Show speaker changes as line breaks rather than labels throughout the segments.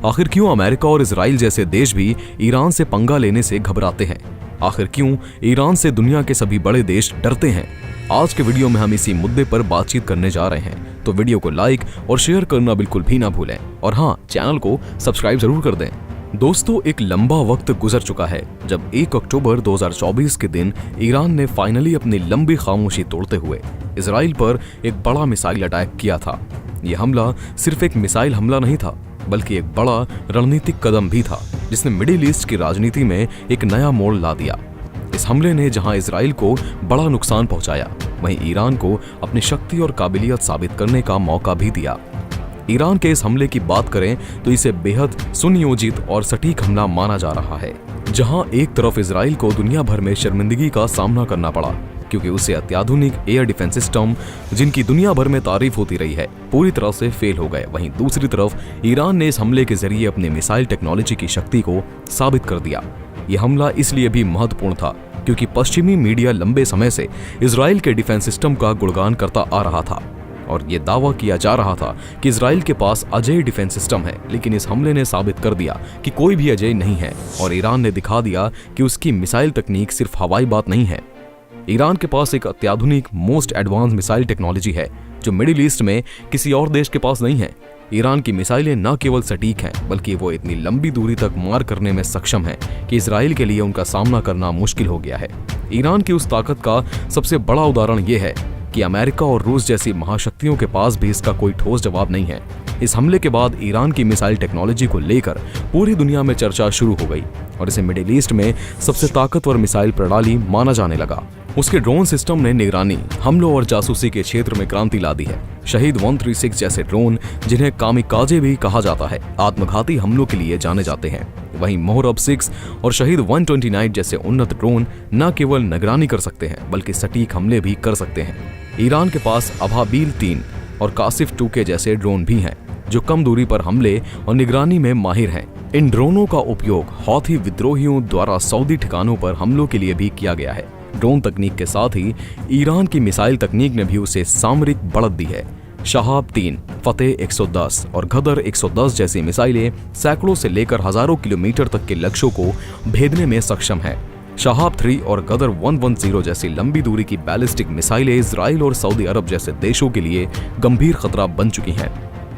आखिर क्यों अमेरिका और इजराइल जैसे देश भी ईरान से पंगा लेने से घबराते हैं? आखिर क्यों ईरान से दुनिया के सभी बड़े देश डरते हैं? आज के वीडियो में हम इसी मुद्दे पर बातचीत करने जा रहे हैं, तो वीडियो को लाइक और शेयर करना बिल्कुल भी ना भूलें और हाँ, चैनल को सब्सक्राइब जरूर कर दें। दोस्तों, एक लंबा वक्त गुजर चुका है जब 1 अक्टूबर 2024 के दिन ईरान ने फाइनली अपनी लंबी खामोशी तोड़ते हुए इजराइल पर एक बड़ा मिसाइल अटैक किया था। यह हमला सिर्फ एक मिसाइल हमला नहीं था, बल्कि एक बड़ा रणनीतिक कदम भी था जिसने मिडिल ईस्ट की राजनीति में एक नया मोड़ ला दिया। इस हमले ने जहां इजराइल को बड़ा नुकसान पहुंचाया, वहीं ईरान को अपनी शक्ति और काबिलियत साबित करने का मौका भी दिया। ईरान के इस हमले की बात करें तो इसे बेहद सुनियोजित और सटीक हमला माना जा रहा है, जहां एक तरफ इजराइल को दुनिया भर में शर्मिंदगी का सामना करना पड़ा क्योंकि उसे अत्याधुनिक एयर डिफेंस सिस्टम, जिनकी दुनिया भर में तारीफ होती रही है, पूरी तरह से फेल हो गए। वहीं दूसरी तरफ ईरान ने इस हमले के जरिए अपनी मिसाइल टेक्नोलॉजी की शक्ति को साबित कर दिया। यह हमला इसलिए भी महत्वपूर्ण था क्योंकि पश्चिमी मीडिया लंबे समय से इजराइल के डिफेंस सिस्टम का गुणगान करता आ रहा था और ये दावा किया जा रहा था कि इजराइल के पास अजेय डिफेंस सिस्टम है, लेकिन इस हमले ने साबित कर दिया कि कोई भी अजेय नहीं है और ईरान ने दिखा दिया कि उसकी मिसाइल तकनीक सिर्फ हवाई बात नहीं है। ईरान के पास एक अत्याधुनिक मोस्ट एडवांस मिसाइल टेक्नोलॉजी है जो मिडिल ईस्ट में किसी और देश के पास नहीं है। ईरान की मिसाइलें न केवल सटीक हैं, बल्कि वो इतनी लंबी दूरी तक मार करने में सक्षम हैं कि इजराइल के लिए उनका सामना करना मुश्किल हो गया है। ईरान की उस ताकत का सबसे बड़ा उदाहरण ये है कि अमेरिका और रूस जैसी महाशक्तियों के पास भी इसका कोई ठोस जवाब नहीं है। इस हमले के बाद ईरान की मिसाइल टेक्नोलॉजी को लेकर पूरी दुनिया में चर्चा शुरू हो गई और इसे मिडिल ईस्ट में सबसे ताकतवर मिसाइल प्रणाली माना जाने लगा। उसके ड्रोन सिस्टम ने निगरानी, हमलों और जासूसी के क्षेत्र में क्रांति ला दी है। शहीद 136 जैसे ड्रोन, जिन्हें कामिकाजे भी कहा जाता है, आत्मघाती हमलों के लिए जाने जाते हैं। वहीं मोहरब 6 और शहीद 129 जैसे उन्नत ड्रोन न केवल निगरानी कर सकते हैं, बल्कि सटीक हमले भी कर सकते हैं। ईरान के पास अबाबील 3 और कासिफ 2 के जैसे ड्रोन भी हैं, जो कम दूरी पर हमले और निगरानी में माहिर हैं। इन ड्रोनों का उपयोग हौथी विद्रोहियों द्वारा सऊदी ठिकानों पर हमलों के लिए भी किया गया है। ड्रोन तकनीक के साथ ही ईरान की मिसाइल तकनीक ने भी उसे सामरिक बढ़त दी है। शहाब 3, फतेह 110 और गदर 110 जैसी मिसाइलें सैकड़ों से लेकर हजारों किलोमीटर तक के लक्ष्यों को भेदने में सक्षम है। शहाब 3 और गदर 110 जैसी लंबी दूरी की बैलिस्टिक मिसाइलें इजराइल और सऊदी अरब जैसे देशों के लिए गंभीर खतरा बन चुकी हैं।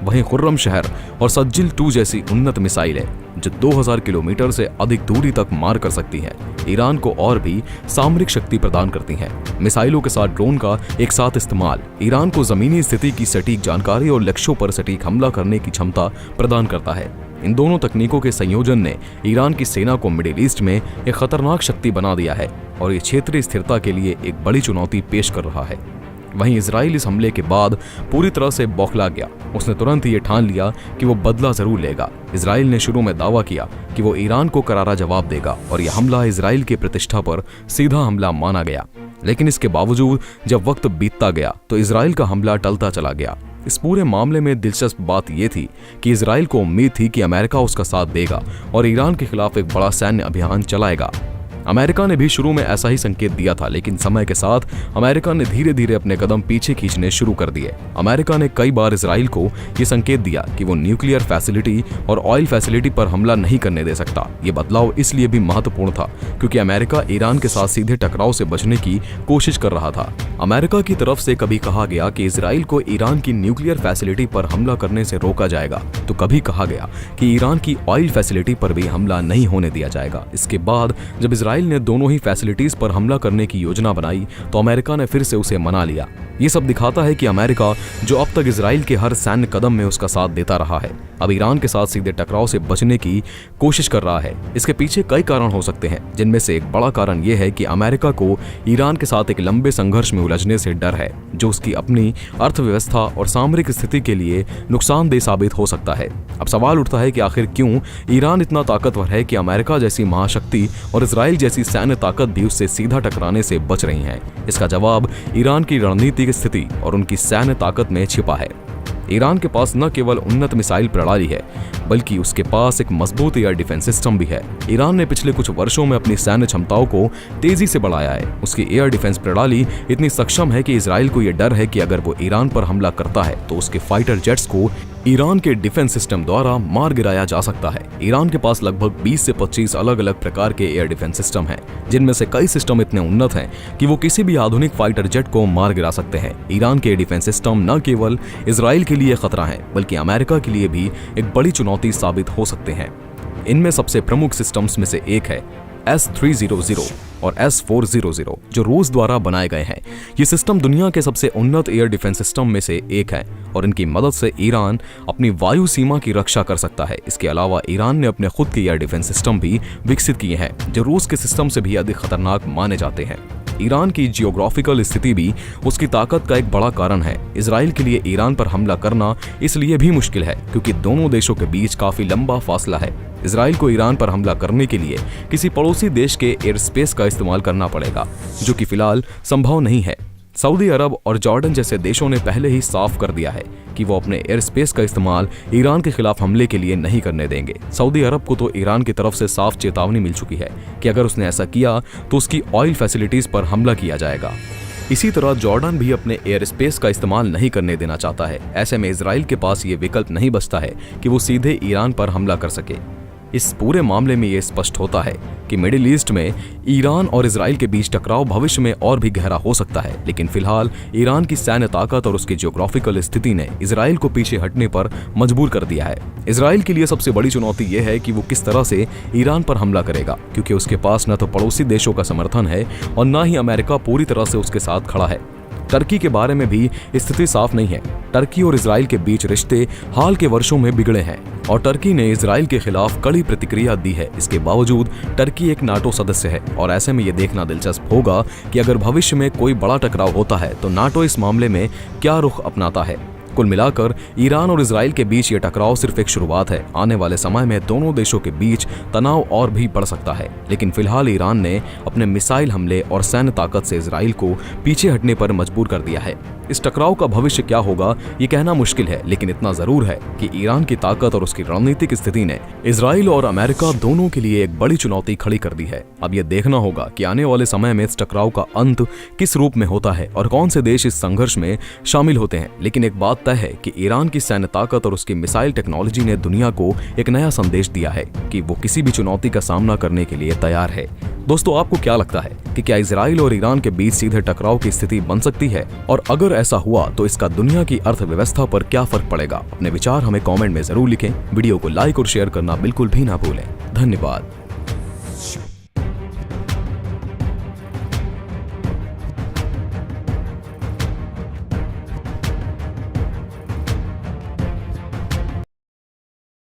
वहीं खुर्रम शहर और सज्जिल 2 जैसी उन्नत मिसाइलें जो 2000 किलोमीटर से अधिक दूरी तक मार कर सकती हैं, ईरान को और भी सामरिक शक्ति प्रदान करती हैं। मिसाइलों के साथ ड्रोन का एक साथ इस्तेमाल ईरान को जमीनी स्थिति की सटीक जानकारी और लक्ष्यों पर सटीक हमला करने की क्षमता प्रदान करता है। इन दोनों तकनीकों के संयोजन ने ईरान की सेना को मिडिल ईस्ट में एक खतरनाक शक्ति बना दिया है और ये क्षेत्रीय स्थिरता के लिए एक बड़ी चुनौती पेश कर रहा है। वहीं इजराइल इस हमले के बाद पूरी तरह से बौखला गया। उसने तुरंत ही ये ठान लिया कि वो बदला जरूर लेगा। इजराइल ने शुरू में दावा किया कि वो ईरान को करारा जवाब देगा और यह हमला इजराइल की प्रतिष्ठा पर सीधा हमला माना गया। लेकिन इसके बावजूद जब वक्त बीतता गया तो इजराइल का हमला टलता चला गया। इस पूरे मामले में दिलचस्प बात यह थी कि इजराइल को उम्मीद थी कि अमेरिका उसका साथ देगा और ईरान के खिलाफ एक बड़ा सैन्य अभियान चलाएगा। अमेरिका ने भी शुरू में ऐसा ही संकेत दिया था, लेकिन समय के साथ अमेरिका ने धीरे धीरे अपने कदम पीछे खींचने शुरू कर दिए। अमेरिका ने कई बार इजराइल को यह संकेत दिया कि वो न्यूक्लियर फैसिलिटी और ऑयल फैसिलिटी पर हमला नहीं करने दे सकता। ये बदलाव इसलिए भी महत्वपूर्ण था क्योंकि अमेरिका ईरान के साथ सीधे टकराव से बचने की कोशिश कर रहा था। अमेरिका की तरफ से कभी कहा गया कि इजराइल को ईरान की न्यूक्लियर फैसिलिटी पर हमला करने से रोका जाएगा, तो कभी कहा गया कि ईरान की ऑयल फैसिलिटी पर भी हमला नहीं होने दिया जाएगा। इसके बाद जब इजराइल ने दोनों ही फैसिलिटीज पर हमला करने की योजना बनाई तो अमेरिका ने फिर से उसे मना लिया। ये सब दिखाता है कि अमेरिका, जो अब तक इजराइल के हर सैन्य कदम में उसका साथ देता रहा है, अब ईरान के साथ सीधे टकराव से बचने की कोशिश कर रहा है। इसके पीछे कई कारण हो सकते हैं, जिनमें से एक बड़ा कारण यह है कि अमेरिका को ईरान के साथ एक लंबे संघर्ष में उलझने से डर है, जो उसकी अपनी अर्थव्यवस्था और सामरिक स्थिति के लिए नुकसानदेह साबित हो सकता है। अब सवाल उठता है कि आखिर क्यों ईरान इतना ताकतवर है कि अमेरिका जैसी महाशक्ति और इजराइल जैसी सैन्य ताकत भी उससे सीधा टकराने से बच रही हैं। इसका जवाब ईरान की रणनीतिक स्थिति और उनकी सैन्य ताकत में छिपा है। ईरान के पास न केवल उन्नत मिसाइल प्रणाली है, बल्कि उसके पास एक मजबूत एयर डिफेंस सिस्टम भी है। ईरान ने पिछले कुछ वर्षों में अपनी सैन्य क्षमताओं को तेजी से बढ़ाया है। उसकी एयर डिफेंस प्रणाली इतनी सक्षम है कि इजराइल को यह डर है कि अगर वो ईरान पर हमला करता है तो उसके फाइटर जेट्स को ईरान के डिफेंस सिस्टम द्वारा मार गिराया जा सकता है। ईरान के पास लगभग 20 से 25 अलग अलग प्रकार के एयर डिफेंस सिस्टम हैं, जिनमें से कई सिस्टम इतने उन्नत हैं कि वो किसी भी आधुनिक फाइटर जेट को मार गिरा सकते हैं। ईरान के डिफेंस सिस्टम न केवल इजराइल के लिए खतरा है, बल्कि अमेरिका के लिए भी एक बड़ी चुनौती साबित हो सकते हैं। इनमें सबसे प्रमुख सिस्टम्स में से एक है S-300 और S-400 जो रूस द्वारा बनाए गए हैं। ये सिस्टम दुनिया के सबसे उन्नत एयर डिफेंस सिस्टम में से एक है और इनकी मदद से ईरान अपनी वायु सीमा की रक्षा कर सकता है। इसके अलावा ईरान ने अपने खुद के एयर डिफेंस सिस्टम भी विकसित किए हैं, जो रूस के सिस्टम से भी अधिक खतरनाक माने जाते हैं। ईरान की जियोग्राफिकल स्थिति भी उसकी ताकत का एक बड़ा कारण है। इजराइल के लिए ईरान पर हमला करना इसलिए भी मुश्किल है क्योंकि दोनों देशों के बीच काफी लंबा फासला है। इजराइल को ईरान पर हमला करने के लिए किसी पड़ोसी देश के एयर स्पेस का इस्तेमाल करना पड़ेगा, जो कि फिलहाल संभव नहीं है। सऊदी अरब और जॉर्डन जैसे देशों ने पहले ही साफ कर दिया है कि वो अपने एयर स्पेस का इस्तेमाल ईरान के खिलाफ हमले के लिए नहीं करने देंगे। सऊदी अरब को तो ईरान की तरफ से साफ चेतावनी मिल चुकी है कि अगर उसने ऐसा किया तो उसकी ऑयल फैसिलिटीज पर हमला किया जाएगा। इसी तरह जॉर्डन भी अपने एयर स्पेस का इस्तेमाल नहीं करने देना चाहता है। ऐसे में इजराइल के पास ये विकल्प नहीं बचता है कि वो सीधे ईरान पर हमला कर सके। इस पूरे मामले में ये स्पष्ट होता है कि मिडिल ईस्ट में ईरान और इजराइल के बीच टकराव भविष्य में और भी गहरा हो सकता है, लेकिन फिलहाल ईरान की सैन्य ताकत और उसकी जियोग्राफिकल स्थिति ने इजराइल को पीछे हटने पर मजबूर कर दिया है। इजराइल के लिए सबसे बड़ी चुनौती यह है कि वो किस तरह से ईरान पर हमला करेगा, क्योंकि उसके पास न तो पड़ोसी देशों का समर्थन है और न ही अमेरिका पूरी तरह से उसके साथ खड़ा है। टर्की के बारे में भी स्थिति साफ नहीं है। टर्की और इजराइल के बीच रिश्ते हाल के वर्षों में बिगड़े हैं और टर्की ने इजराइल के खिलाफ कड़ी प्रतिक्रिया दी है। इसके बावजूद टर्की एक नाटो सदस्य है और ऐसे में ये देखना दिलचस्प होगा कि अगर भविष्य में कोई बड़ा टकराव होता है तो नाटो इस मामले में क्या रुख अपनाता है। कुल मिलाकर ईरान और इजराइल के बीच ये टकराव सिर्फ एक शुरुआत है। आने वाले समय में दोनों देशों के बीच तनाव और भी बढ़ सकता है, लेकिन फिलहाल ईरान ने अपने मिसाइल हमले और सैन्य ताकत से इजराइल को पीछे हटने पर मजबूर कर दिया है। इस टकराव का भविष्य क्या होगा ये कहना मुश्किल है, लेकिन इतना जरूर है कि ईरान की ताकत और उसकी रणनीतिक स्थिति ने इजराइल और अमेरिका दोनों के लिए एक बड़ी चुनौती खड़ी कर दी है। अब यह देखना होगा कि आने वाले समय में इस टकराव का अंत किस रूप में होता है और कौन से देश इस संघर्ष में शामिल होते हैं। लेकिन एक बात तय है कि ईरान की सैन्य ताकत और उसकी मिसाइल टेक्नोलॉजी ने दुनिया को एक नया संदेश दिया है कि वो किसी भी चुनौती का सामना करने के लिए तैयार है। दोस्तों, आपको क्या लगता है कि क्या इजराइल और ईरान के बीच सीधे टकराव की स्थिति बन सकती है, और अगर ऐसा हुआ तो इसका दुनिया की अर्थव्यवस्था पर क्या फर्क पड़ेगा? अपने विचार हमें कमेंट में जरूर लिखें। वीडियो को लाइक और शेयर करना बिल्कुल भी ना भूलें। धन्यवाद।